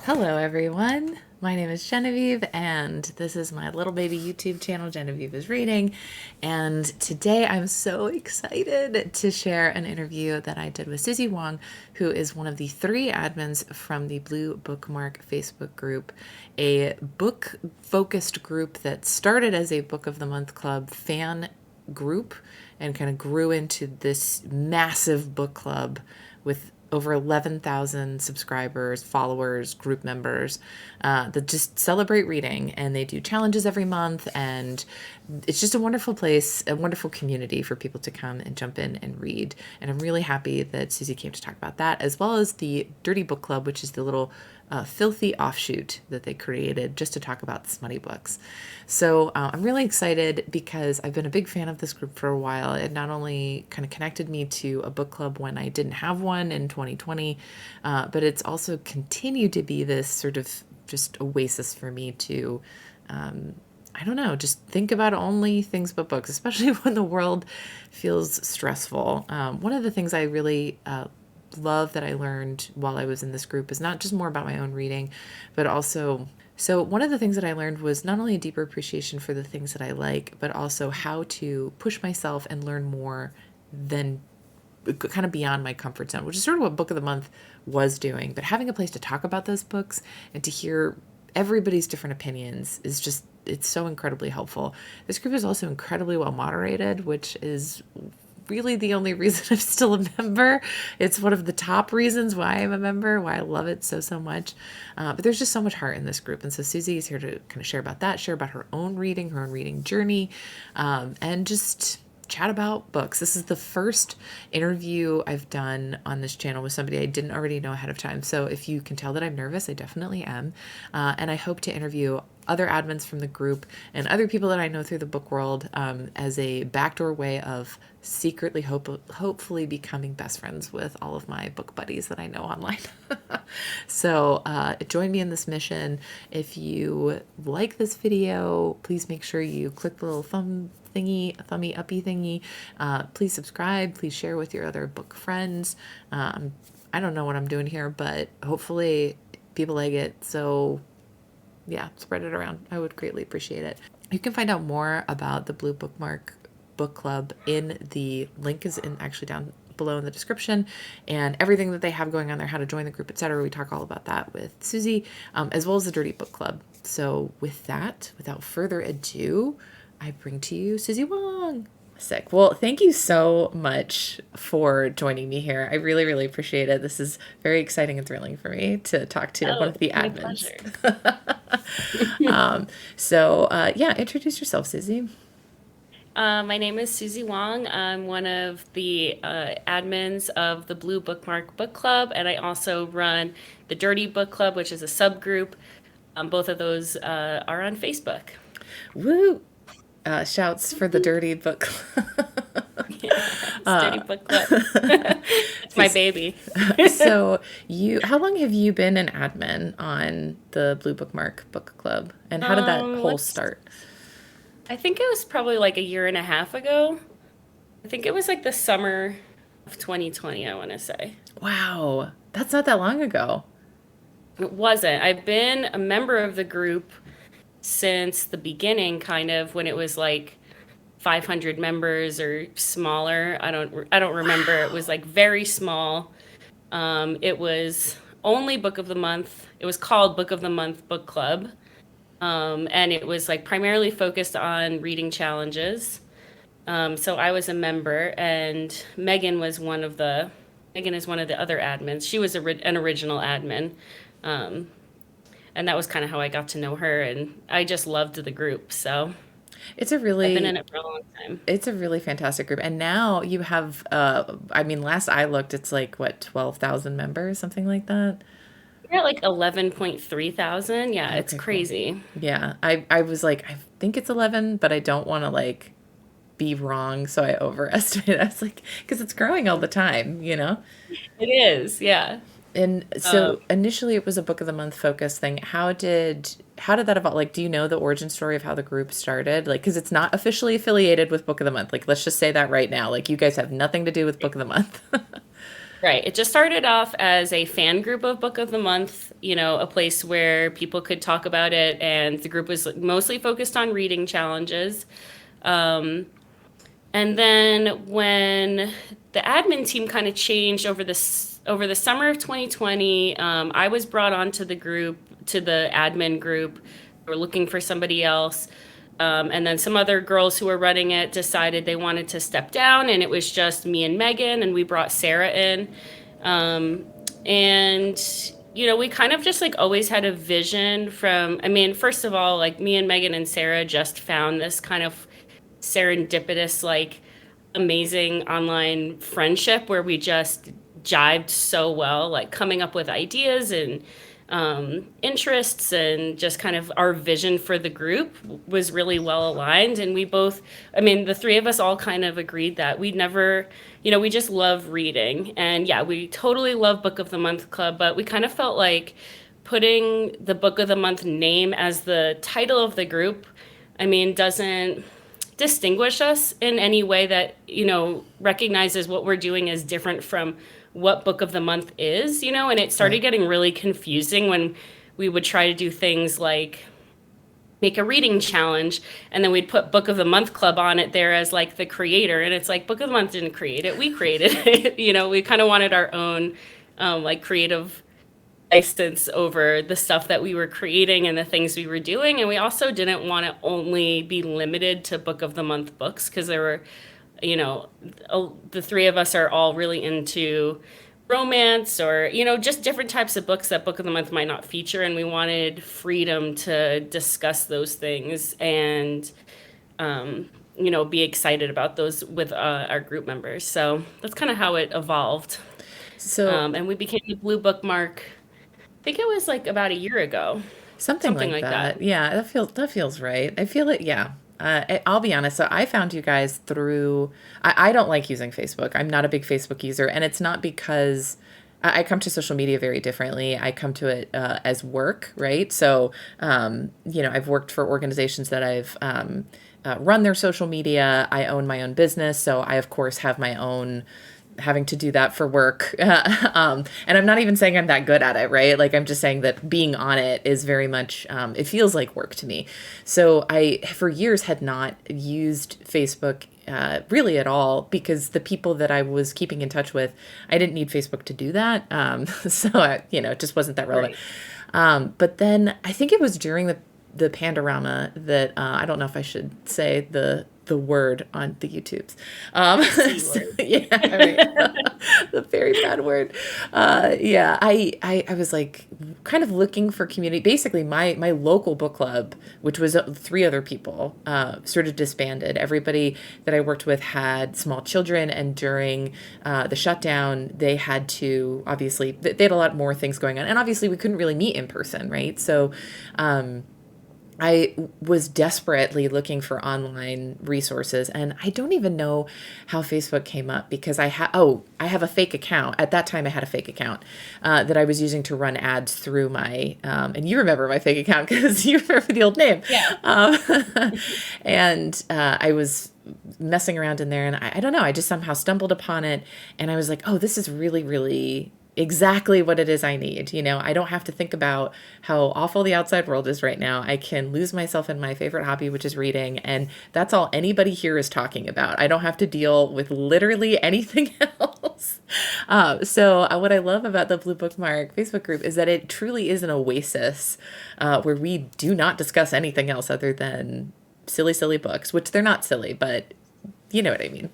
Hello, everyone. My name is Genevieve, and this is my little baby YouTube channel, Genevieve is Reading. And today I'm so excited to share an interview that I did with Suzy Wong, who is one of the three admins from the Blue Bookmark Facebook group, a book focused group that started as a Book of the Month Club fan group and kind of grew into this massive book club with over 11,000 subscribers, followers, group members that just celebrate reading, and they do challenges every month, and it's just a wonderful place, a wonderful community for people to come and jump in and read. And I'm really happy that Suzy came to talk about that, as well as the Dirty Book Club, which is the little filthy offshoot that they created just to talk about the smutty books. So I'm really excited because I've been a big fan of this group for a while. It not only kind of connected me to a book club when I didn't have one in 2020, but it's also continued to be this sort of just oasis for me to I don't know, just think about only things but books, especially when the world feels stressful. One of the things I really love that I learned while I was in this group is not just more about my own reading, but also, so one of the things that I learned was not only a deeper appreciation for the things that I like, but also how to push myself and learn more than kind of beyond my comfort zone, which is sort of what Book of the Month was doing. But having a place to talk about those books and to hear everybody's different opinions is just, it's so incredibly helpful. This group is also incredibly well moderated, which is really the only reason I'm still a member. It's one of the top reasons why I'm a member, why I love it so much. But there's just so much heart in this group. And so Suzy is here to kind of share about that, share about her own reading journey, and just chat about books. This is the first interview I've done on this channel with somebody I didn't already know ahead of time. So if you can tell that I'm nervous, I definitely am. And I hope to interview other admins from the group and other people that I know through the book world as a backdoor way of secretly hopefully becoming best friends with all of my book buddies that I know online. So join me in this mission. If you like this video, please make sure you click the little thummy uppy thingy. Please subscribe. Please share with your other book friends. I don't know what I'm doing here, but hopefully people like it. So yeah, spread it around. I would greatly appreciate it. You can find out more about the Blue Bookmark Book Club in the link is in actually down below in the description, and everything that they have going on there, how to join the group, etc. We talk all about that with Suzy, as well as the Dirty Book Club. So with that, without further ado, I bring to you Suzy Wong. Sick. Well, thank you so much for joining me here. I really appreciate it. This is very exciting and thrilling for me to talk to one of the My admins. pleasure. Yeah, introduce yourself, Suzy. My name is Suzy Wong. I'm one of the admins of the Blue Bookmark Book Club, and I also run the Dirty Book Club, which is a subgroup. Both of those are on Facebook. Woo! Shouts for the Dirty Book Club. Yes, Dirty Book Club. It's my baby. So how long have you been an admin on the Blue Bookmark Book Club, and how did that whole Let's. start? I think it was probably like a year and a half ago. I think it was like the summer of 2020, I want to say. Wow, that's not that long ago. It wasn't. I've been a member of the group since the beginning, kind of when it was like 500 members or smaller. I don't remember. It was like very small. It was only Book of the Month. It was called Book of the Month Book Club. And it was like primarily focused on reading challenges. So I was a member, and Megan is one of the other admins. She was an original admin. Um, and that was kind of how I got to know her, and I just loved the group. So It's a I've been in really it for a long time. it's a really fantastic group, and now you have I mean, last I looked, it's like what, 12,000 members, something like that. We're at like 11.3 thousand. Yeah, it's Okay, cool. crazy. Yeah, I was like, I think it's 11, but I don't want to like be wrong, so I overestimated. I was like, because it's growing all the time. It is, yeah. And Um, so initially it was a Book of the Month focus thing. How did that evolve? Like, do you know the origin story of how the group started? Like, because it's not officially affiliated with Book of the Month. Like, let's just say that right now. Like, you guys have nothing to do with Book of the Month. Right. It just started off as a fan group of Book of the Month, a place where people could talk about it, and the group was mostly focused on reading challenges. Um, and then when the admin team kind of changed over the summer of 2020, I was brought onto the admin group. We were looking for somebody else. And then some other girls who were running it decided they wanted to step down, and it was just me and Megan, and we brought Sarah in. Um, and we kind of just like always had a vision I mean, first of all, like me and Megan and Sarah just found this kind of serendipitous, like amazing online friendship where we just jived so well, like coming up with ideas and interests, and just kind of our vision for the group was really well aligned. And we both, I mean, the three of us all kind of agreed that we never, we just love reading. And yeah, we totally love Book of the Month Club, but we kind of felt like putting the Book of the Month name as the title of the group, I mean, doesn't distinguish us in any way that, recognizes what we're doing is different from what Book of the Month is, and it started Right. getting really confusing when we would try to do things like make a reading challenge, and then we'd put Book of the Month Club on it there as like the creator, and it's like Book of the Month didn't create it, we created it. We kind of wanted our own like creative license over the stuff that we were creating and the things we were doing. And we also didn't want to only be limited to Book of the Month books, because there were, the three of us are all really into romance, or, just different types of books that Book of the Month might not feature. And we wanted freedom to discuss those things and, be excited about those with our group members. So that's kind of how it evolved. So And we became the Blue Bookmark, I think it was like about a year ago, something something like like that. that. Yeah, that feels right. I feel it. Yeah. I'll be honest. So I found you guys through. I don't like using Facebook. I'm not a big Facebook user, and it's not because I come to social media very differently. I come to it as work, right? So, I've worked for organizations that I've run their social media. I own my own business, so I of course have my own having to do that for work. And I'm not even saying I'm that good at it, right? Like, I'm just saying that being on it is very much, it feels like work to me. So I, for years, had not used Facebook really at all, because the people that I was keeping in touch with, I didn't need Facebook to do that. It just wasn't that relevant. Right. But then I think it was during the Pandorama that I don't know if I should say the word on the YouTubes. The C word. Yeah, right. The very bad word. Yeah, I was like kind of looking for community. Basically, my local book club, which was three other people, sort of disbanded. Everybody that I worked with had small children, and during the shutdown, they had to obviously they had a lot more things going on, and obviously we couldn't really meet in person, right? So. I was desperately looking for online resources, and I don't even know how Facebook came up, because I have a fake account. At that time, I had a fake account that I was using to run ads through my, and you remember my fake account because you remember the old name. Yeah. And I was messing around in there, and I don't know, I just somehow stumbled upon it, and I was like, oh, this is really, really exactly what it is I need. I don't have to think about how awful the outside world is right now. I can lose myself in my favorite hobby, which is reading, and that's all anybody here is talking about. I don't have to deal with literally anything else. So what I love about the Blue Bookmark Facebook group is that it truly is an oasis where we do not discuss anything else other than silly, silly books, which they're not silly, but you know what I mean.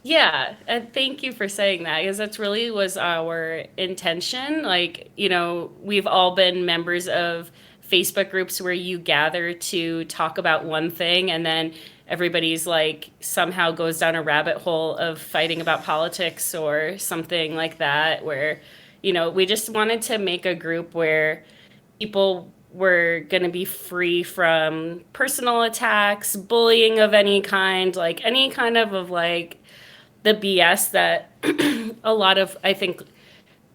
Yeah, and thank you for saying that, because that's really was our intention. Like, we've all been members of Facebook groups where you gather to talk about one thing, and then everybody's like somehow goes down a rabbit hole of fighting about politics or something like that, where, we just wanted to make a group where people were going to be free from personal attacks, bullying of any kind, like any kind of like the BS that a lot of, I think,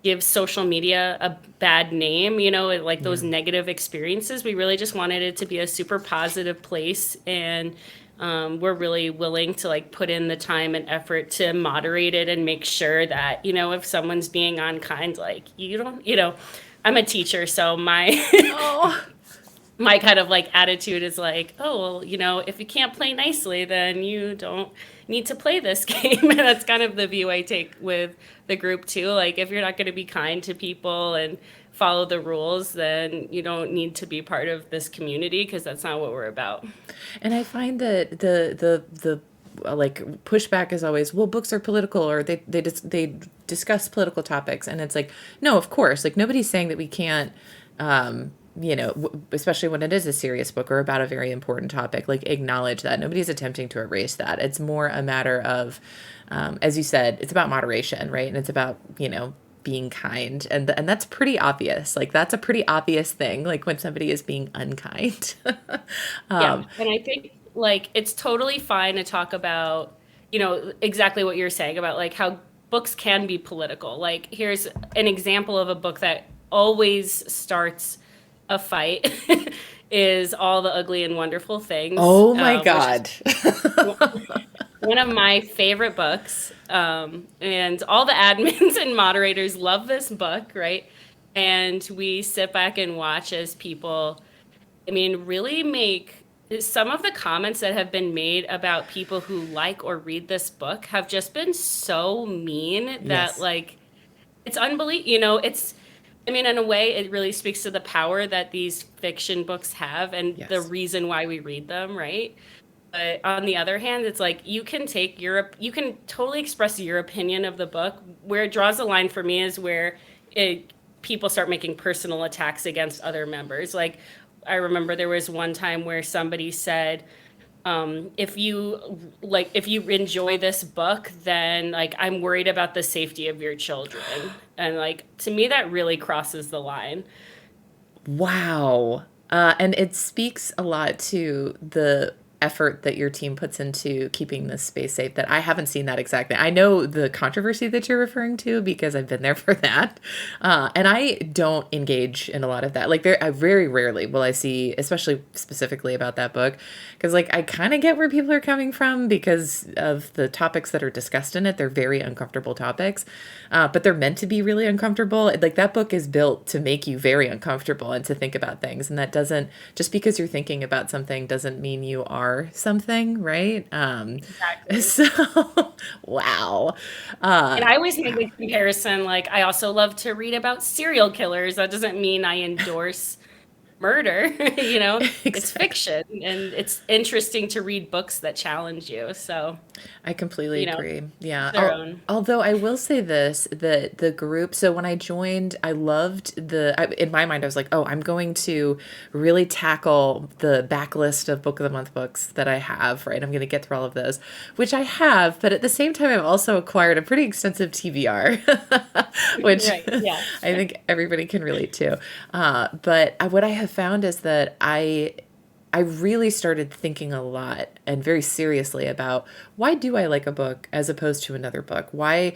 gives social media a bad name, like those Yeah. negative experiences. We really just wanted it to be a super positive place, and we're really willing to like put in the time and effort to moderate it and make sure that, if someone's being unkind, like you don't, I'm a teacher, so my Oh, my kind of like attitude is like, oh, well, if you can't play nicely, then you don't need to play this game. And that's kind of the view I take with the group too. Like, if you're not going to be kind to people and follow the rules, then you don't need to be part of this community because that's not what we're about. and I find that the like pushback is always, well, books are political, or they discuss political topics, and it's like, no, of course, like nobody's saying that we can't, especially when it is a serious book or about a very important topic, like acknowledge that. Nobody's attempting to erase that. It's more a matter of, as you said, it's about moderation, right? And it's about, being kind, and that's pretty obvious. Like that's a pretty obvious thing, like when somebody is being unkind. Yeah. um And I think like it's totally fine to talk about, exactly what you're saying about like how books can be political. Like here's an example of a book that always starts a fight is All the Ugly and Wonderful Things, oh my which is god. one of my favorite books. And all the admins and moderators love this book, right? And we sit back and watch as people, I mean, really make some of the comments that have been made about people who like or read this book have just been so mean that, Yes. like, it's unbelievable. I mean, in a way, it really speaks to the power that these fiction books have and the Yes. reason why we read them, right? But on the other hand, it's like you can totally express your opinion of the book. Where it draws the line for me is where people start making personal attacks against other members. Like, I remember there was one time where somebody said, if you enjoy this book, then like I'm worried about the safety of your children. And like to me, that really crosses the line. Wow. And it speaks a lot to the effort that your team puts into keeping this space safe, that I haven't seen that exactly. I know the controversy that you're referring to because I've been there for that. And I don't engage in a lot of that. Like I very rarely will I see, especially specifically about that book, because like I kind of get where people are coming from because of the topics that are discussed in it. They're very uncomfortable topics, but they're meant to be really uncomfortable. Like that book is built to make you very uncomfortable and to think about things. And that doesn't, just because you're thinking about something doesn't mean you are something, right? Exactly. So, wow. And I always make the comparison, like I also love to read about serial killers. That doesn't mean I endorse murder, it's Exactly. fiction and it's interesting to read books that challenge you. So, I completely you know, agree. Yeah. their own. Although I will say this, that the group, so when I joined, I loved in my mind, I was like, oh, I'm going to really tackle the backlist of Book of the Month books that I have, right? I'm going to get through all of those, which I have. But at the same time, I've also acquired a pretty extensive TBR, which Right. Yeah. I think everybody can relate to. But what I have found is that I really started thinking a lot and very seriously about, why do I like a book as opposed to another book? Why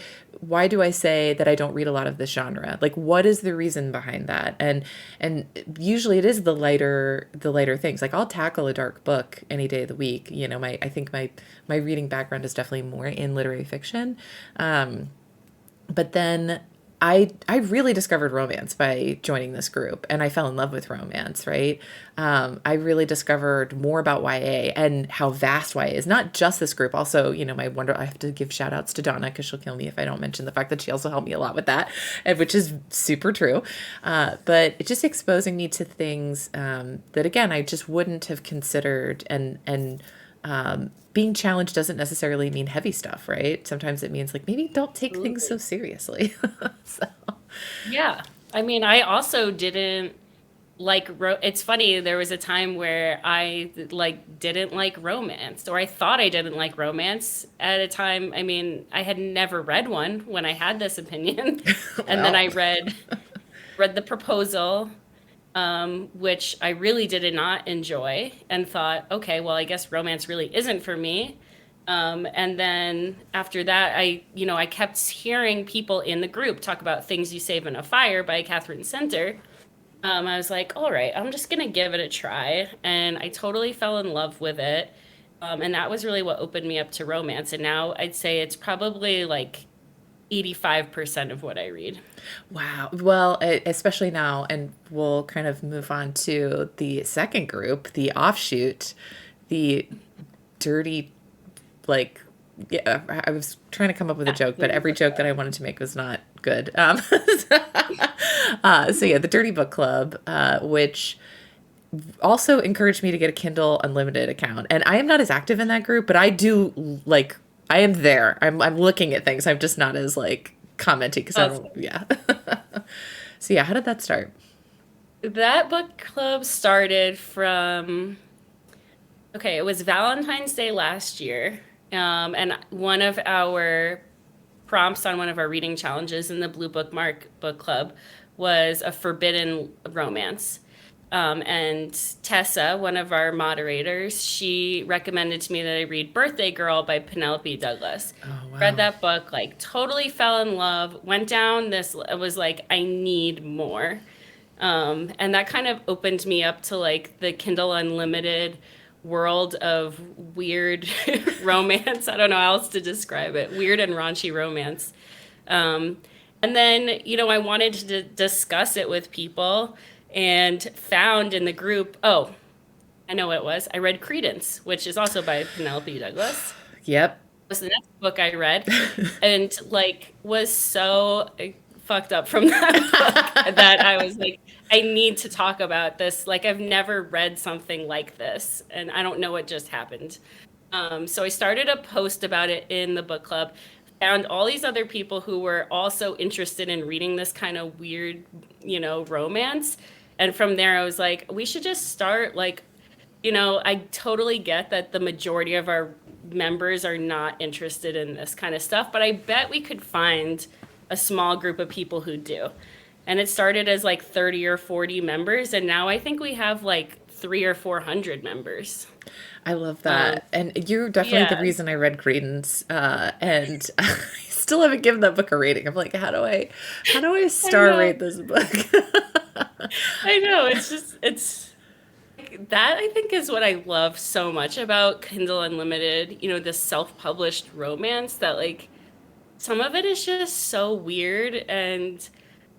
do I say that I don't read a lot of this genre? Like what is the reason behind that? And usually it is the lighter things. Like I'll tackle a dark book any day of the week. I think my reading background is definitely more in literary fiction. But then I really discovered romance by joining this group, and I fell in love with romance, right? I really discovered more about YA and how vast YA is. Not just this group, also, I have to give shout outs to Donna because she'll kill me if I don't mention the fact that she also helped me a lot with that, and which is super true. But it's just exposing me to things that, again, I just wouldn't have considered, and being challenged doesn't necessarily mean heavy stuff, right? Sometimes it means like maybe don't take things so Absolutely. seriously. So, Yeah. I mean, I also didn't like it's funny, there was a time where I like didn't like romance, or I thought I didn't like romance at a time. I mean, I had never read one when I had this opinion. And then well, I read The Proposal, which I really did not enjoy, and thought, okay, well, I guess romance really isn't for me. And then after that, I kept hearing people in the group talk about Things You Save in a Fire by Catherine Center. I was like, all right, I'm just gonna give it a try, and I totally fell in love with it. And that was really what opened me up to romance. And now I'd say it's probably like 85% of what I read. Wow. Well, especially now, and we'll kind of move on to the second group, the offshoot, the dirty, like, yeah, I was trying to come up with a Yeah, joke, but Dirty every Book joke that Club. I wanted to make was not good. So yeah, the Dirty Book Club, which also encouraged me to get a Kindle Unlimited account. And I am not as active in that group, but I do like I am there. I'm looking at things. I'm just not as like commenting because I don't. Awesome. Yeah. So yeah, how did that start? That book club started from, okay, it was Valentine's Day last year. And one of our prompts on one of our reading challenges in the Blue Bookmark Book Club was a forbidden romance. And Tessa, one of our moderators, she recommended to me that I read Birthday Girl by Penelope Douglas. Oh Read wow. that book, like totally fell in love, went down this, it was like, I need more. And that kind of opened me up to like the Kindle Unlimited world of weird romance. I don't know how else to describe it. Weird and raunchy romance. Um, and then, I wanted to discuss it with people and found in the group, oh, I know what it was. I read Credence, which is also by Penelope Douglas. Yep. Was the next book I read and like was so fucked up from that book that I was like, I need to talk about this. Like I've never read something like this and I don't know what just happened. So I started a post about it in the book club, found all these other people who were also interested in reading this kind of weird, romance. And from there I was like, we should just start like, I totally get that the majority of our members are not interested in this kind of stuff, but I bet we could find a small group of people who do. And it started as like 30 or 40 members, and now I think we have like 3 or 400 members. I love Um, that. And you're definitely the yeah, reason I read Credence. And I still haven't given that book a rating. I'm like, how do I I star know. rate this book? I know. It's just, it's that I think is what I love so much about Kindle Unlimited, this self-published romance that like some of it is just so weird and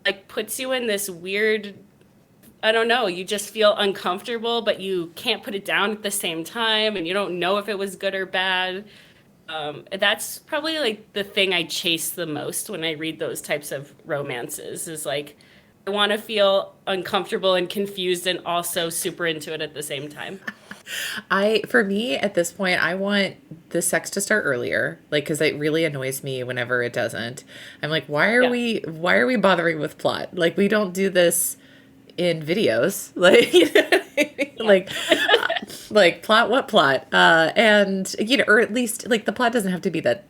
like puts you in this weird, I don't know, you just feel uncomfortable, but you can't put it down at the same time and you don't know if it was good or bad. That's probably like the thing I chase the most when I read those types of romances is like I want to feel uncomfortable and confused and also super into it at the same time. For me at this point, I want the sex to start earlier, like because it really annoys me whenever it doesn't. I'm like, Yeah. why are we bothering with plot? Like we don't do this in videos, like you know what I mean? Yeah. Like plot what plot? And or at least like the plot doesn't have to be that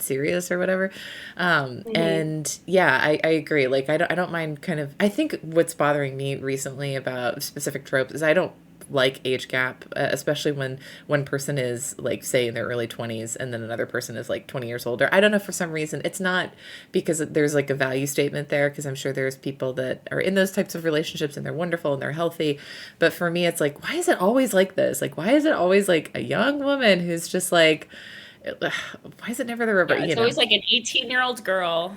serious or whatever. Hmm. And yeah, I agree. Like I don't mind kind of. I think what's bothering me recently about specific tropes is I don't like age gap, especially when one person is like say in their early 20s and then another person is like 20 years older. I don't know, for some reason it's not because there's like a value statement there, because I'm sure there's people that are in those types of relationships and they're wonderful and they're healthy, but for me it's like, why is it always like this? Like why is it always like a young woman who's just like, why is it never the river, Yeah. It's always like an 18-year-old girl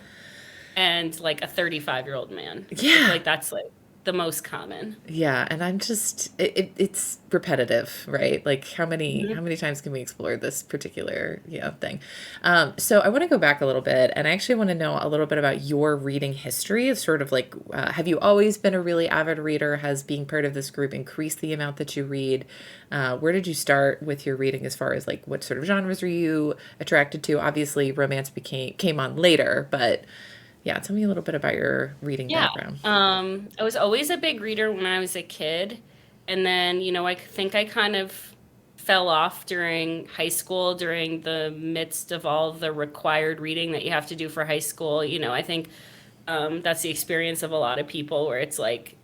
and like a 35-year-old man. I feel yeah. like that's like the most common. Yeah, and I'm just it's repetitive, right? Like how Mhm. many times can we explore this particular, thing? So I want to go back a little bit, and I actually want to know a little bit about your reading history. Of sort of like, have you always been a really avid reader? Has being part of this group increased the amount that you read? Where did you start with your reading, as far as like what sort of genres were you attracted to? Obviously, romance became came on later, but yeah, tell me a little bit about your reading Yeah. background. I was always a big reader when I was a kid. And then, I think I kind of fell off during high school, during the midst of all the required reading that you have to do for high school. I think that's the experience of a lot of people where it's like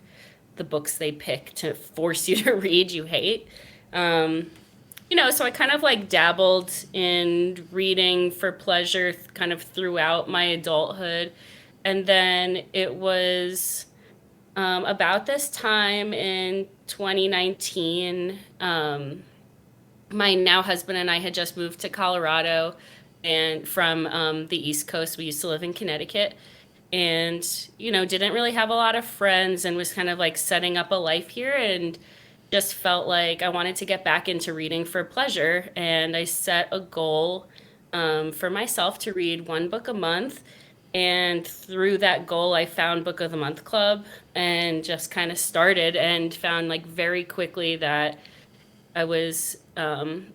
the books they pick to force you to read you hate. Um, so I kind of like dabbled in reading for pleasure kind of throughout my adulthood. And then it was about this time in 2019. my now husband and I had just moved to Colorado and from the East Coast. We used to live in Connecticut and, didn't really have a lot of friends and was kind of like setting up a life here and just felt like I wanted to get back into reading for pleasure. And I set a goal for myself to read one book a month. And through that goal, I found Book of the Month Club and just kind of started and found like very quickly that I was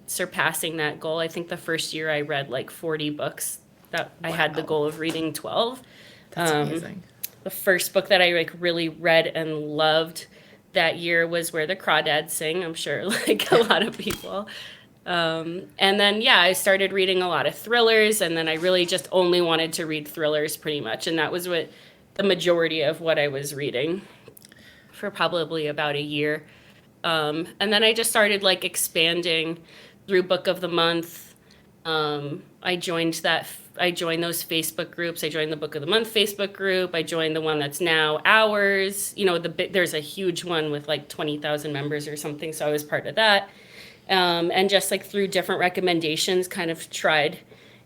surpassing that goal. I think the first year I read like 40 books that I had the Wow. goal of reading 12. That's amazing. The first book that I like really read and loved that year was Where the Crawdads Sing. I'm sure like a lot of people. And then yeah, I started reading a lot of thrillers, and then I really just only wanted to read thrillers pretty much, and that was what the majority of what I was reading for probably about a year. And then I just started like expanding through Book of the Month. I joined that. I joined those Facebook groups. I joined the Book of the Month Facebook group. I joined the one that's now ours. There's a huge one with like 20,000 members or something. So I was part of that. And just like through different recommendations, kind of tried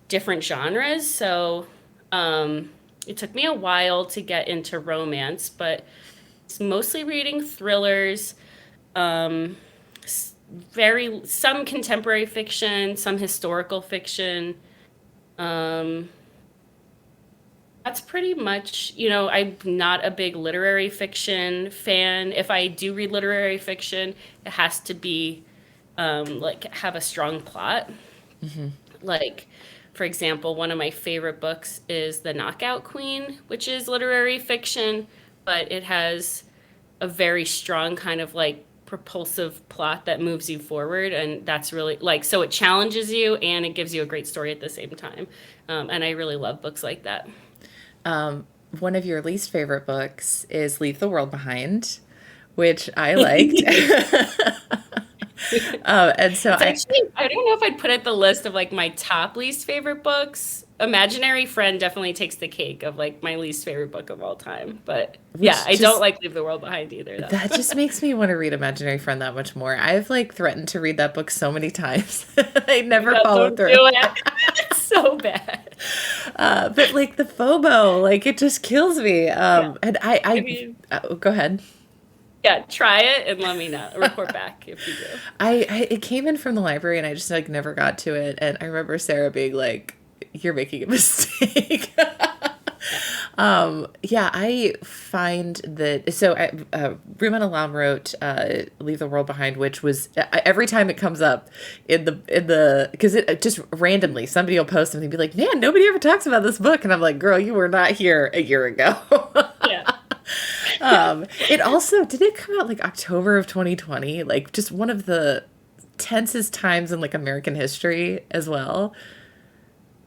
different genres. So it took me a while to get into romance, but it's mostly reading thrillers, um, some contemporary fiction, some historical fiction. Um, that's pretty much, I'm not a big literary fiction fan. If I do read literary fiction, it has to be like have a strong plot. Like, for example, one of my favorite books is The Knockout Queen, which is literary fiction, but it has a very strong kind of like propulsive plot that moves you forward, and that's really like so it challenges you and it gives you a great story at the same time. And I really love books like that. One of your least favorite books is Leave the World Behind, which I liked. And so It's actually, I don't know if I'd put it the list of like my top least favorite books. Imaginary Friend definitely takes the cake of like my least favorite book of all time. But yeah, which I don't just like Leave the World Behind either that though. just makes me want to read Imaginary Friend that much more. I've like threatened to read that book so many times. I never Yeah, followed don't through. do it. It's so bad. But like the FOMO, like it just kills me. Yeah. And I mean, go ahead. yeah, try it and let me know. Report back if you do. It came in from the library and I just like never got to it. And I remember Sarah being like, "You're making a mistake." Yeah, I find that Ruben Alam wrote "Leave the World Behind," which was every time it comes up in the because it just randomly somebody will post something and be like, "Man, nobody ever talks about this book," and I'm like, "Girl, you were not here a year ago." Yeah. It also did it come out like October of 2020, like just one of the tensest times in like American history as well.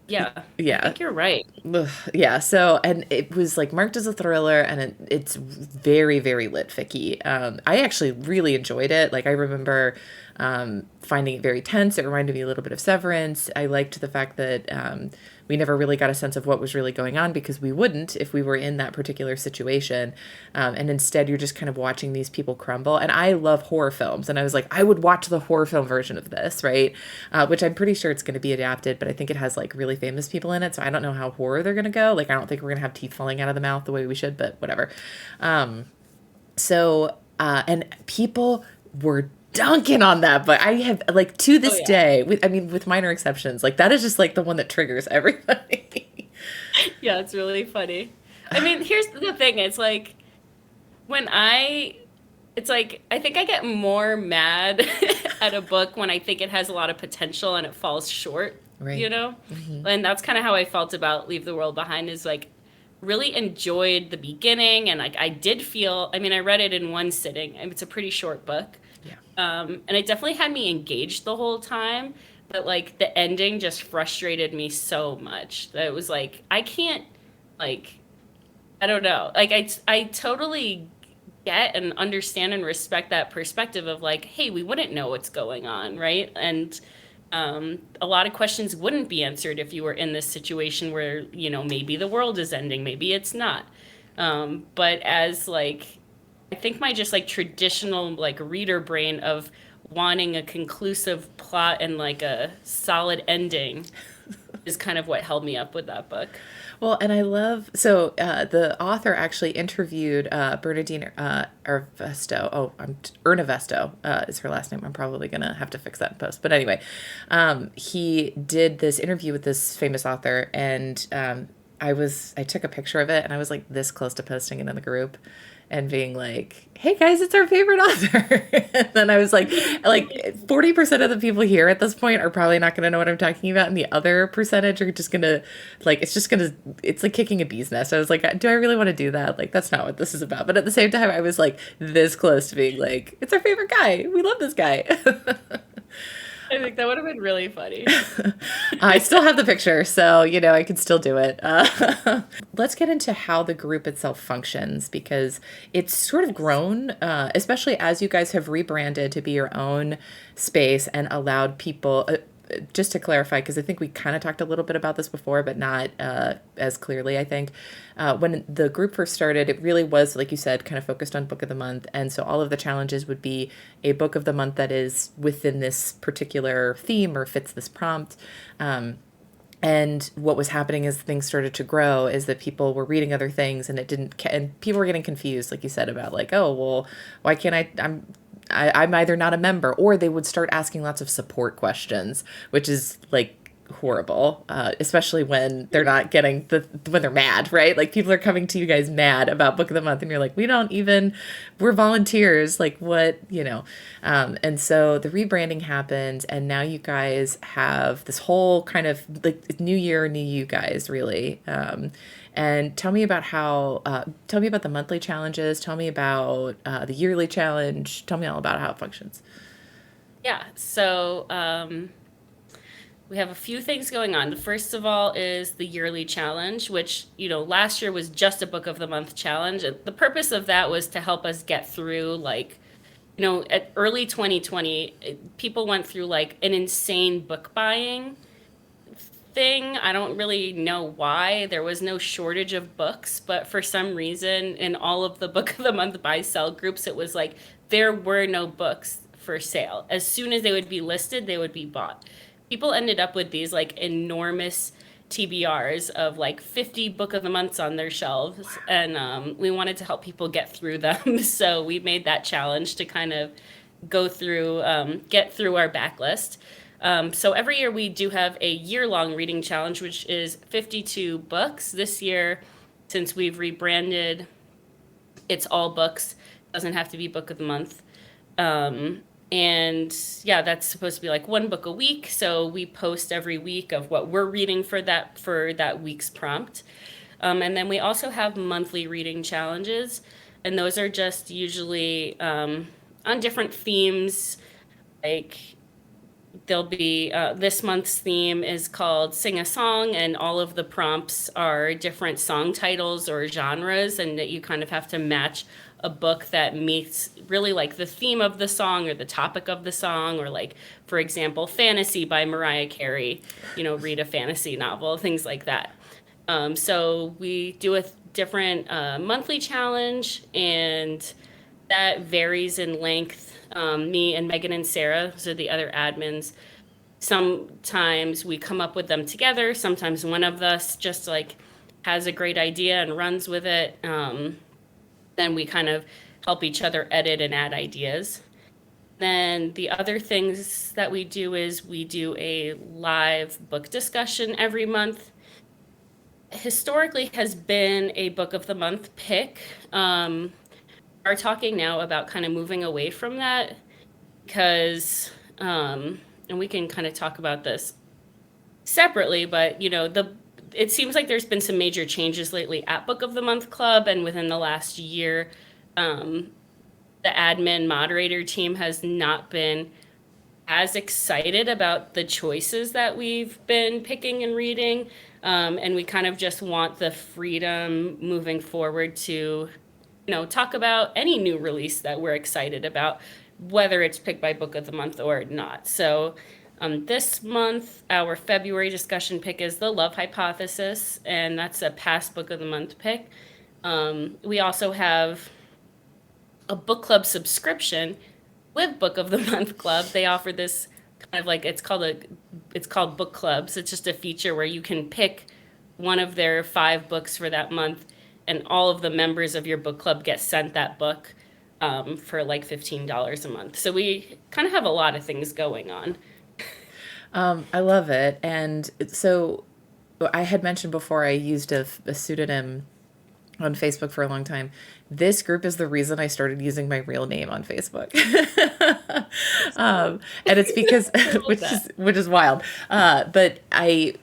Yeah. I Yeah. think you're right. Ugh, yeah, so and it was like marked as a thriller, and it's very, very lit ficky. I actually really enjoyed it. Like I remember finding it very tense. It reminded me a little bit of Severance. I liked the fact that we never really got a sense of what was really going on because we wouldn't if we were in that particular situation. And instead, you're just kind of watching these people crumble. And I love horror films, and I was like, I would watch the horror film version of this, right? Which I'm pretty sure it's going to be adapted, but I think it has like really famous people in it, so I don't know how horror they're going to go. Like, I don't think we're going to have teeth falling out of the mouth the way we should, but whatever. And people were dunking on that, but I have like to Oh this yeah. day, with minor exceptions, like that is just like the one that triggers everybody. Yeah, it's really funny. I mean, here's the thing. When I, it's like, I think I get more mad at a book when I think it has a lot of potential and it falls short, Right. you know? And that's kind of how I felt about Leave the World Behind is like, really enjoyed the beginning. And like, I did feel, I mean, I read it in one sitting. And it's a pretty short book. Yeah. And it definitely had me engaged the whole time. But like, the ending just frustrated me so much that it was like, I can't, like, I don't know. Like I totally get and understand and respect that perspective of like, hey, we wouldn't know what's going on, right? And a lot of questions wouldn't be answered if you were in this situation where, maybe the world is ending, maybe it's not. But as like, I think my just like traditional like reader brain of wanting a conclusive plot and like a solid ending is kind of what held me up with that book. Well, and I love the author actually interviewed Bernadine Ernesto. Oh, Ernesto is her last name. I'm probably gonna have to fix that in post. But anyway, he did this interview with this famous author, and I took a picture of it, and I was like this close to posting it in the group, and being like, "Hey guys, it's our favorite author." And then I was like 40% of the people here at this point are probably not going to know what I'm talking about, and the other percentage are just going to it's like kicking a bee's nest. I was like, "Do I really want to do that? Like that's not what this is about." But at the same time, I was like this close to being like, "It's our favorite guy. We love this guy." I think that would have been really funny. I still have the picture, so I can still do it. Let's get into how the group itself functions because it's sort of grown, especially as you guys have rebranded to be your own space and allowed people. Just to clarify, because I think we kind of talked a little bit about this before, but not as clearly, I think. When the group first started, it really was, like you said, kind of focused on book of the month. And so all of the challenges would be a book of the month that is within this particular theme or fits this prompt. And what was happening as things started to grow is that people were reading other things and and people were getting confused, like you said, about like, oh, well, why can't I'm either not a member, or they would start asking lots of support questions, which is like horrible, especially when they're not getting when they're mad, right? Like people are coming to you guys mad about book of the month, and you're like, we're volunteers, like what. And so the rebranding happened, and now you guys have this whole kind of like new year, new you guys, really. And tell me about the monthly challenges. Tell me about the yearly challenge. Tell me all about how it functions. Yeah, so we have a few things going on. The first of all is the yearly challenge, which, last year was just a book of the month challenge. And the purpose of that was to help us get through, like, at early 2020, people went through like an insane book buying thing. I don't really know why. There was no shortage of books, but for some reason, in all of the book of the month buy sell groups, it was like there were no books for sale. As soon as they would be listed, they would be bought. People ended up with these like enormous TBRs of like 50 book of the months on their shelves, and we wanted to help people get through them. So we made that challenge to kind of get through our backlist. So every year we do have a year-long reading challenge, which is 52 books. This year, since we've rebranded, it's all books. Doesn't have to be book of the month. And yeah, that's supposed to be like one book a week. So we post every week of what we're reading for that week's prompt. And then we also have monthly reading challenges, and those are just usually on different themes. Like there'll be this month's theme is called Sing a Song, and all of the prompts are different song titles or genres, and that you kind of have to match a book that meets really like the theme of the song or the topic of the song, or like, for example, Fantasy by Mariah Carey, read a fantasy novel, things like that. So we do a different monthly challenge, and that varies in length. Me and Megan and Sarah, those are the other admins. Sometimes we come up with them together. Sometimes one of us just like has a great idea and runs with it. Then we kind of help each other edit and add ideas. Then the other things that we do is we do a live book discussion every month. Historically has been a book of the month pick. Are talking now about kind of moving away from that because and we can kind of talk about this separately, but it seems like there's been some major changes lately at Book of the Month Club, and within the last year, the admin moderator team has not been as excited about the choices that we've been picking and reading. And we kind of just want the freedom moving forward to, talk about any new release that we're excited about, whether it's picked by Book of the Month or not. So this month, our February discussion pick is The Love Hypothesis, and that's a past Book of the Month pick. We also have a book club subscription, with Book of the Month Club, they offer this kind of like it's called book clubs. It's just a feature where you can pick one of their 5 books for that month, and all of the members of your book club get sent that book for like $15 a month. So we kind of have a lot of things going on. I love it. And so I had mentioned before I used a pseudonym on Facebook for a long time. This group is the reason I started using my real name on Facebook. And it's because, I love that. which is wild. But I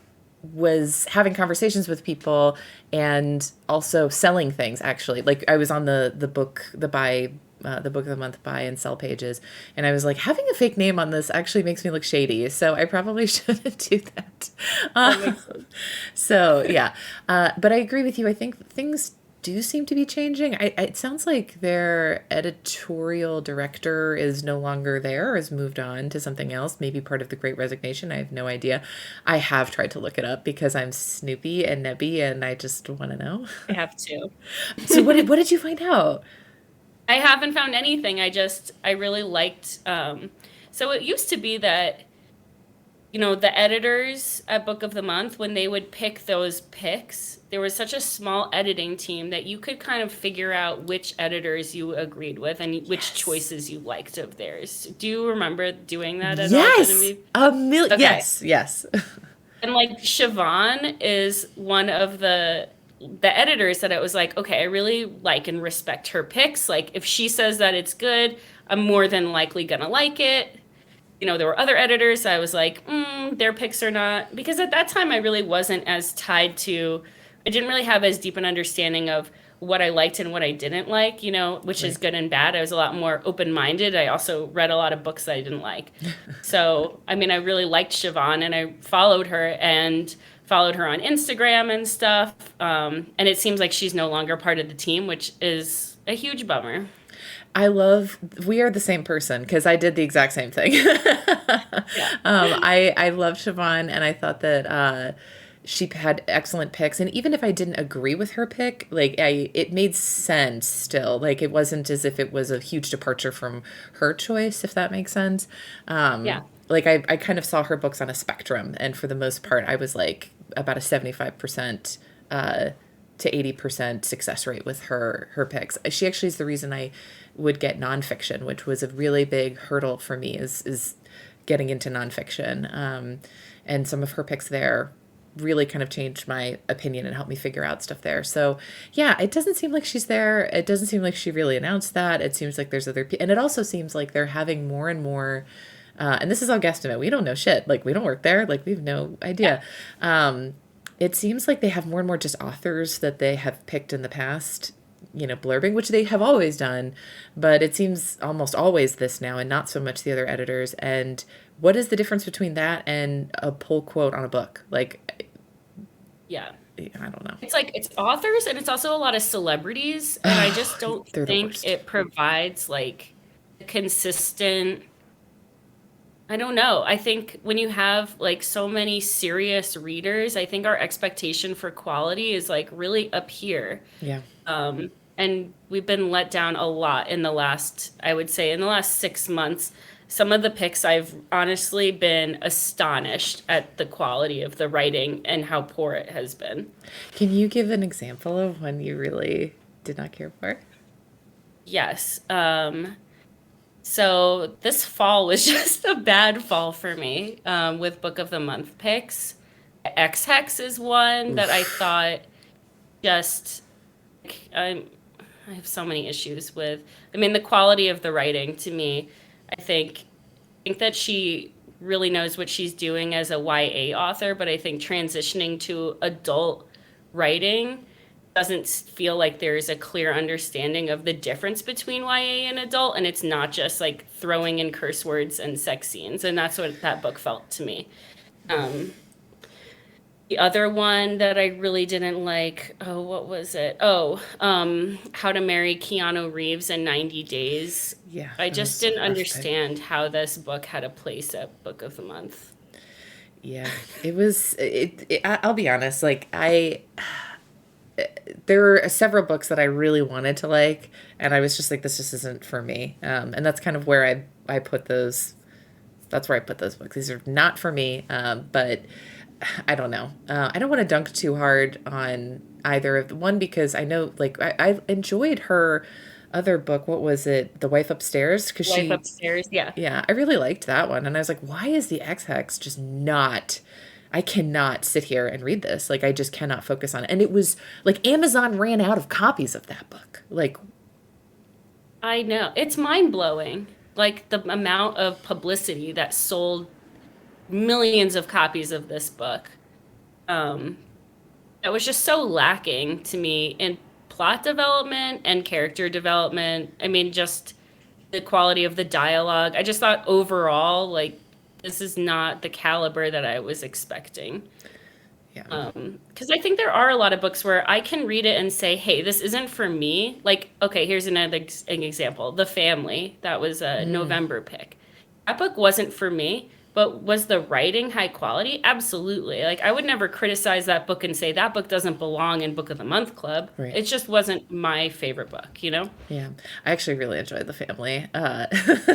was having conversations with people and also selling things, actually. Like I was on the book of the month buy and sell pages, and I was like, having a fake name on this actually makes me look shady, so I probably shouldn't do that. That Uh, makes sense. so yeah, but I agree with you. I think things do seem to be changing. It sounds like their editorial director is no longer there, or has moved on to something else, maybe part of the Great Resignation. I have no idea. I have tried to look it up because I'm Snoopy and Nebby, and I just want to know. I have to. So what did you find out? I haven't found anything. I really liked, so it used to be that, the editors at Book of the Month, when they would pick those picks, there was such a small editing team that you could kind of figure out which editors you agreed with and which Yes. choices you liked of theirs. Do you remember doing that at all, Yes, Genevieve? a million. Okay. Yes, yes. And like Siobhan is one of the editors that I was like, okay, I really like and respect her picks. Like if she says that it's good, I'm more than likely gonna like it. There were other editors I was like, their picks are not, because at that time I really wasn't as tied to, I didn't really have as deep an understanding of what I liked and what I didn't like, which is Right. good and bad. I was a lot more open-minded. I also read a lot of books that I didn't like. So, I mean, I really liked Siobhan and I followed her on Instagram and stuff. And it seems like she's no longer part of the team, which is a huge bummer. I love, we are the same person because I did the exact same thing. Yeah. I loved Siobhan, and I thought that she had excellent picks. And even if I didn't agree with her pick, like it made sense still. Like it wasn't as if it was a huge departure from her choice, if that makes sense. Yeah. Like I kind of saw her books on a spectrum, and for the most part, I was like about a 75% to 80% success rate with her picks. She actually is the reason I would get nonfiction, which was a really big hurdle for me, is getting into nonfiction. And some of her picks there really kind of changed my opinion and helped me figure out stuff there. So yeah, it doesn't seem like she's there. It doesn't seem like she really announced that. It seems like there's other people, and it also seems like they're having more and more. And this is all guesstimate. We don't know shit. Like we don't work there. Like we have no Yeah. idea. It seems like they have more and more just authors that they have picked in the past, blurbing, which they have always done, but it seems almost always this now and not so much the other editors. And what is the difference between that and a pull quote on a book? Like, Yeah. I don't know. It's like it's authors and it's also a lot of celebrities, and I just don't They're the think worst. it provides like a consistent. I don't know. I think when you have like so many serious readers, I think our expectation for quality is like really up here. Yeah. And we've been let down a lot in the last, I would say, in the last 6 months. Some of the picks, I've honestly been astonished at the quality of the writing and how poor it has been. Can you give an example of when you really did not care for? Yes. So this fall was just a bad fall for me with Book of the Month picks. X Hex is one that I Oof. thought just I'm I have so many issues with. I mean, the quality of the writing to me, I think that she really knows what she's doing as a YA author, but I think transitioning to adult writing doesn't feel like there's a clear understanding of the difference between YA and adult, and it's not just like throwing in curse words and sex scenes, and that's what that book felt to me. Um, the other one that I really didn't like, oh, what was it? Oh, How to Marry Keanu Reeves in 90 Days. Yeah, I that just was didn't a rough pick. understand how this book had a place at Book of the Month. Yeah, it was. I'll be honest. Like there are several books that I really wanted to like, and I was just like, this just isn't for me. And that's kind of where I put those. That's where I put those books. These are not for me. But I don't know. I don't want to dunk too hard on either of the one because I know like I enjoyed her other book. What was it? The Wife Upstairs? Because Wife she, Upstairs, yeah. yeah, I really liked that one. And I was like, why is the X Hex just not? I cannot sit here and read this. Like, I just cannot focus on it. And it was like Amazon ran out of copies of that book. Like, I know. It's mind-blowing. Like the amount of publicity that sold millions of copies of this book. Um, that was just so lacking to me in plot development and character development. I mean, just the quality of the dialogue. I just thought overall, like, this is not the caliber that I was expecting. yeah. Because I think there are a lot of books where I can read it and say, hey, this isn't for me. Like, okay, here's an example. The Family, that was a Mm, November pick. That book wasn't for me, but was the writing high quality? Absolutely. Like, I would never criticize that book and say that book doesn't belong in Book of the Month Club. right. It just wasn't my favorite book, you know? Yeah, I actually really enjoyed The Family.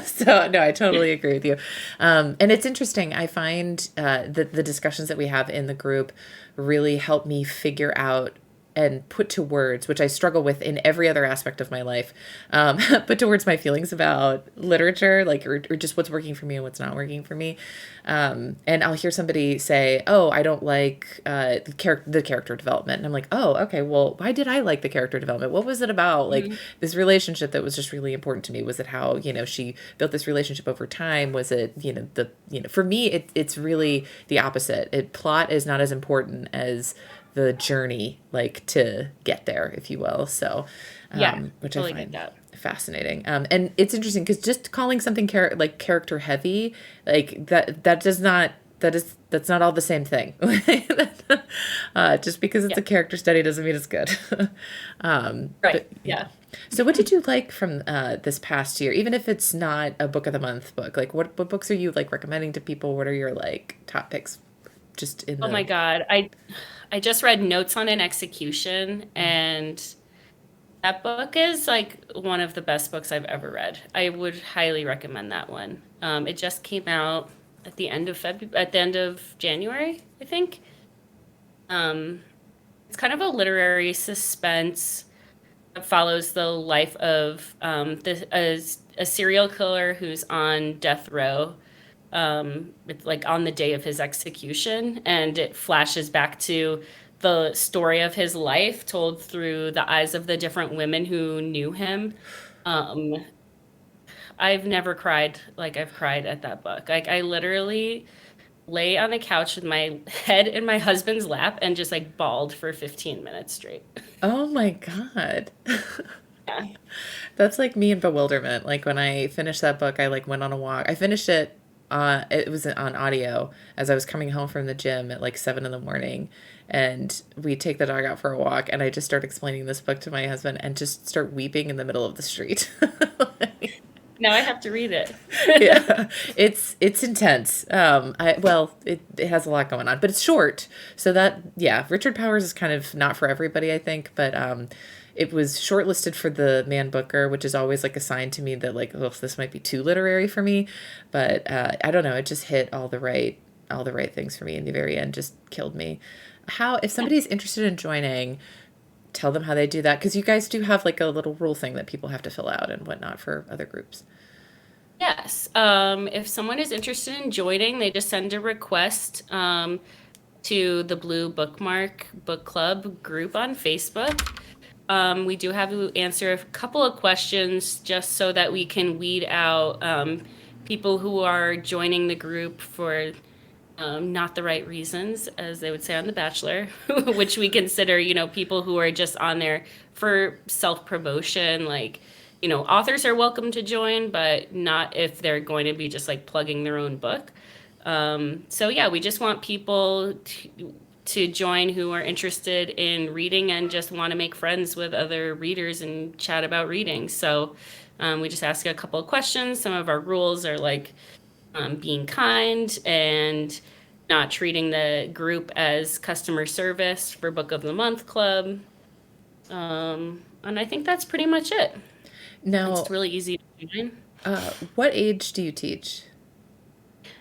So no, I totally agree with you. And it's interesting. I find that the discussions that we have in the group really help me figure out and put to words, which I struggle with in every other aspect of my life, put to words my feelings about literature, like, or just what's working for me and what's not working for me. And I'll hear somebody say, oh, I don't like the character development. And I'm like, oh, okay, well, why did I like the character development? What was it about? Like Mhm. this relationship that was just really important to me? Was it how, she built this relationship over time? Was it, for me, it's really the opposite. Plot is not as important as the journey, like to get there, if you will. So, Yeah, I which I totally get find that. fascinating. And it's interesting because just calling something like character heavy, like that does not that's not all the same thing. Just because it's Yeah, a character study doesn't mean it's good. right. But yeah. Yeah. So what did you like from this past year? Even if it's not a book of the month book, like what books are you like recommending to people? What are your like top picks? Just in Oh my the God. I just read Notes on an Execution, and that book is like one of the best books I've ever read. I would highly recommend that one. It just came out at the end of January, I think. Um, it's kind of a literary suspense that follows the life of a serial killer who's on death row. It's like on the day of his execution, and it flashes back to the story of his life told through the eyes of the different women who knew him. Um, I've never cried like I've cried at that book. Like I literally lay on the couch with my head in my husband's lap and just like bawled for 15 minutes straight. Oh my God. Yeah. That's like me in bewilderment. Like when I finished that book, I like went on a walk. I finished it it was on audio as I was coming home from the gym at like 7 in the morning. And we take the dog out for a walk and I just start explaining this book to my husband and just start weeping in the middle of the street. Now I have to read it. Yeah, it's intense. It has a lot going on, but it's short. So that yeah, Richard Powers is kind of not for everybody, I think, but it was shortlisted for the Man Booker, which is always like a sign to me that like, oh, this might be too literary for me. But I don't know, it just hit all the right things for me in the very end, just killed me. How if somebody's interested in joining, tell them how they do that because you guys do have like a little rule thing that people have to fill out and whatnot for other groups. Yes. If someone is interested in joining, they just send a request to the Blue Bookmark Book Club group on Facebook. We do have to answer a couple of questions just so that we can weed out people who are joining the group for not the right reasons, as they would say on The Bachelor, which we consider, people who are just on there for self promotion. Like, authors are welcome to join, but not if they're going to be just like plugging their own book. So, yeah, we just want people to join who are interested in reading and just want to make friends with other readers and chat about reading. So, we just ask a couple of questions. Some of our rules are like, being kind and not treating the group as customer service for Book of the Month Club. And I think that's pretty much it. It's Now, really easy to join. what age do you teach?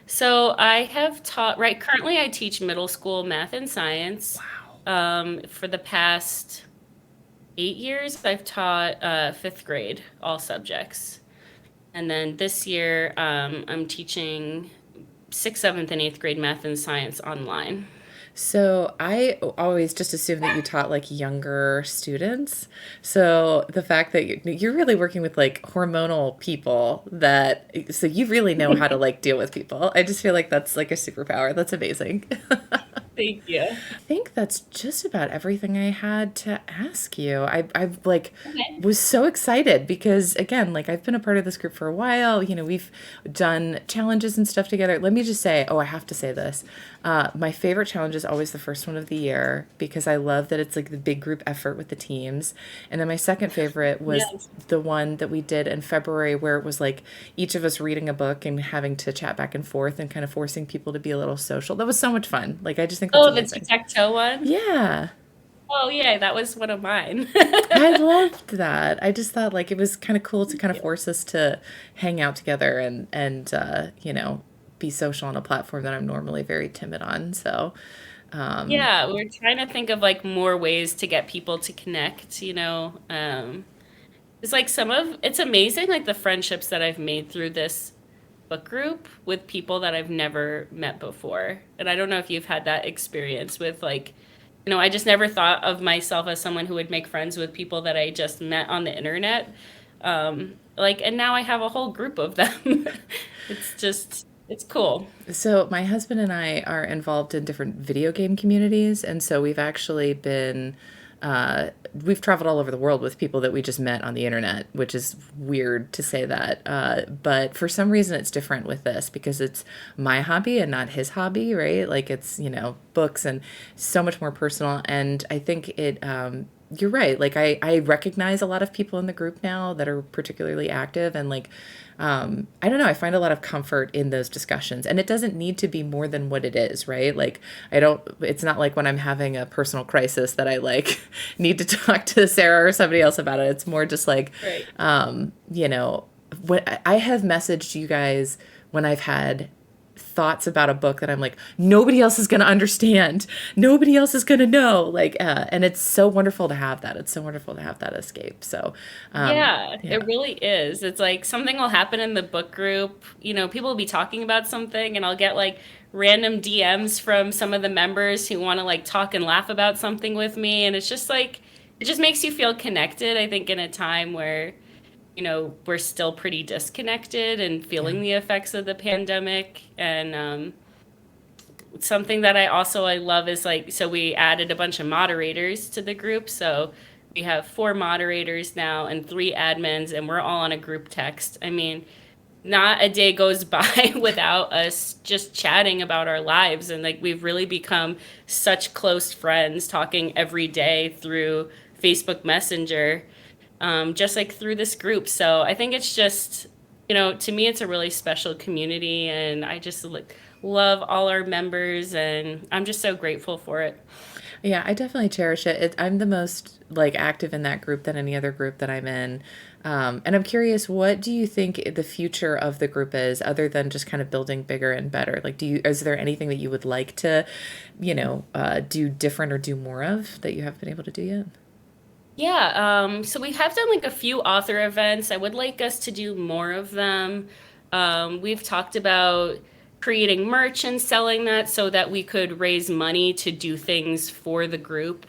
So I have taught, right, currently I teach middle school math and science. Wow. For the past 8 years, I've taught fifth grade, all subjects. And then this year, I'm teaching sixth, seventh, and eighth grade math and science online. So I always just assumed that you taught like younger students. So the fact that you're really working with like hormonal people that, so you really know how to like deal with people. I just feel like that's like a superpower. That's amazing. Thank you. Think that's just about everything I had to ask you. I like Okay. was so excited because again, like I've been a part of this group for a while. You know, we've done challenges and stuff together. Let me just say, oh, I have to say this. My favorite challenge is always the first one of the year because I love that it's like the big group effort with the teams. And then my second favorite was Yes. the one that we did in February where it was like each of us reading a book and having to chat back and forth and kind of forcing people to be a little social. That was so much fun. Like I just think that's Oh, the amazing. tic-tac-toe one? Yeah. Oh, yeah, that was one of mine. I loved that. I just thought like it was kind of cool to Thank kind of you. force us to hang out together and you know, be social on a platform that I'm normally very timid on. So, um Yeah, we're trying to think of like more ways to get people to connect, it's like it's amazing like the friendships that I've made through this book group with people that I've never met before. And I don't know if you've had that experience with like, I just never thought of myself as someone who would make friends with people that I just met on the internet. Like, and now I have a whole group of them. It's cool. So my husband and I are involved in different video game communities, and so we've actually been we've traveled all over the world with people that we just met on the internet, which is weird to say that. But for some reason, it's different with this because it's my hobby and not his hobby, right? Like it's, you know, books and so much more personal. And I think you're right. Like I recognize a lot of people in the group now that are particularly active and like I don't know. I find a lot of comfort in those discussions, and it doesn't need to be more than what it is, right? Like, I don't. It's not like when I'm having a personal crisis that I like need to talk to Sarah or somebody else about it. It's more just like, Right. you know, when I have messaged you guys when I've had thoughts about a book that I'm like, nobody else is going to understand. Nobody else is going to know. Like, and it's so wonderful to have that. It's so wonderful to have that escape. So, Yeah, yeah. it really is. It's like something will happen in the book group. People will be talking about something, and I'll get like random DMs from some of the members who want to like talk and laugh about something with me. And it's just like, it just makes you feel connected, I think, in a time where, we're still pretty disconnected and Yeah. feeling the effects of the pandemic. And something that I love is like, so we added a bunch of moderators to the group. So we have four moderators now and three admins, and we're all on a group text. I mean, not a day goes by without us just chatting about our lives. And like, we've really become such close friends, talking every day through Facebook Messenger, just like through this group. So I think it's just, to me, it's a really special community, and I just like love all our members, and I'm just so grateful for it. Yeah, I definitely cherish it. I'm the most like active in that group than any other group that I'm in. And I'm curious, what do you think the future of the group is, other than just kind of building bigger and better? Like, is there anything that you would like to, do different or do more of that you haven't been able to do yet? Yeah, so we have done like a few author events. I would like us to do more of them. We've talked about creating merch and selling that so that we could raise money to do things for the group.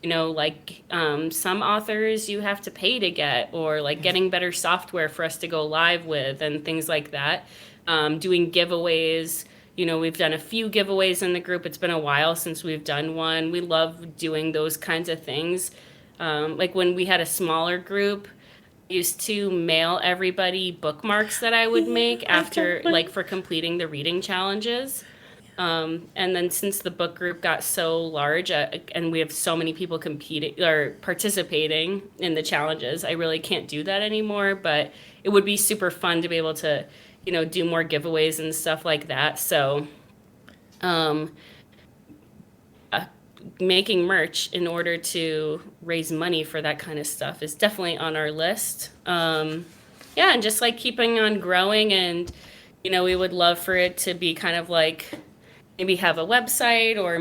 Like some authors you have to pay to get, or like Yeah. getting better software for us to go live with, and things like that. Doing giveaways. We've done a few giveaways in the group. It's been a while since we've done one. We love doing those kinds of things. Like when we had a smaller group, I used to mail everybody bookmarks that I would Yeah, make I love after, like, them. for completing the reading challenges. And then since the book group got so large, and we have so many people competing or participating in the challenges, I really can't do that anymore. But it would be super fun to be able to, do more giveaways and stuff like that. So, um, making merch in order to raise money for that kind of stuff is definitely on our list. Yeah, and just like keeping on growing, and we would love for it to be kind of like maybe have a website, or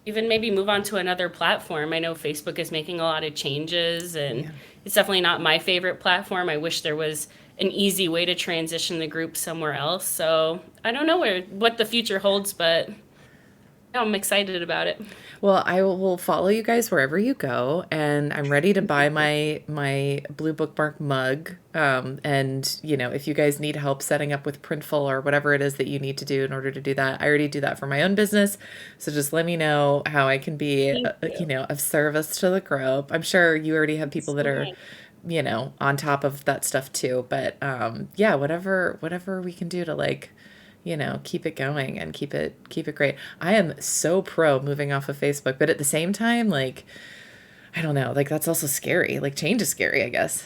even maybe move on to another platform. I know Facebook is making a lot of changes, and Yeah. it's definitely not my favorite platform. I wish there was an easy way to transition the group somewhere else. So I don't know what the future holds, but yeah, I'm excited about it. Well, I will follow you guys wherever you go, and I'm ready to buy my Blue Bookmark mug. And if you guys need help setting up with Printful or whatever it is that you need to do in order to do that, I already do that for my own business. So just let me know how I can be, Thank you. of service to the group. I'm sure you already have people that So are, nice. on top of that stuff too. But yeah, whatever we can do to like keep it going and keep it great. I am so pro moving off of Facebook, but at the same time, like, I don't know, like that's also scary. Like change is scary, I guess.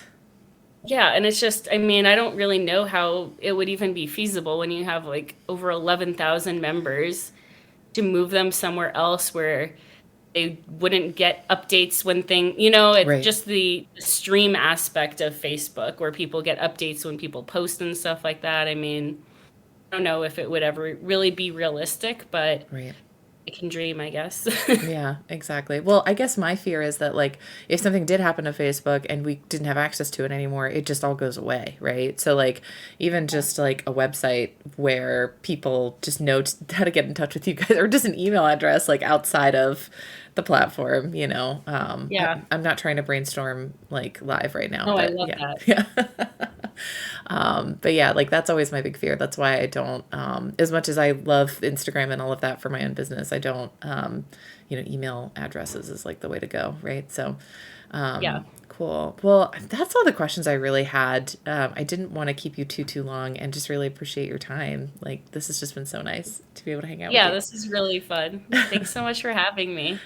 Yeah, and it's just, I mean, I don't really know how it would even be feasible when you have like over 11,000 members to move them somewhere else where they wouldn't get updates when it's Right. just the stream aspect of Facebook where people get updates when people post and stuff like that. I mean, I don't know if it would ever really be realistic, but Right. I can dream, I guess. Yeah, exactly. Well, I guess my fear is that like if something did happen to Facebook and we didn't have access to it anymore, it just all goes away, right? So like even just like a website where people just know how to get in touch with you guys or just an email address like outside of the platform, Yeah. I'm not trying to brainstorm like live right now, Oh, I but love yeah. that. Yeah. But yeah, like that's always my big fear. That's why I don't, as much as I love Instagram and all of that for my own business, I don't, email addresses is like the way to go, right? So, Yeah. cool. Well, that's all the questions I really had. I didn't want to keep you too long and just really appreciate your time. Like this has just been so nice to be able to hang out with Yeah, you. this is really fun. Thanks so much for having me.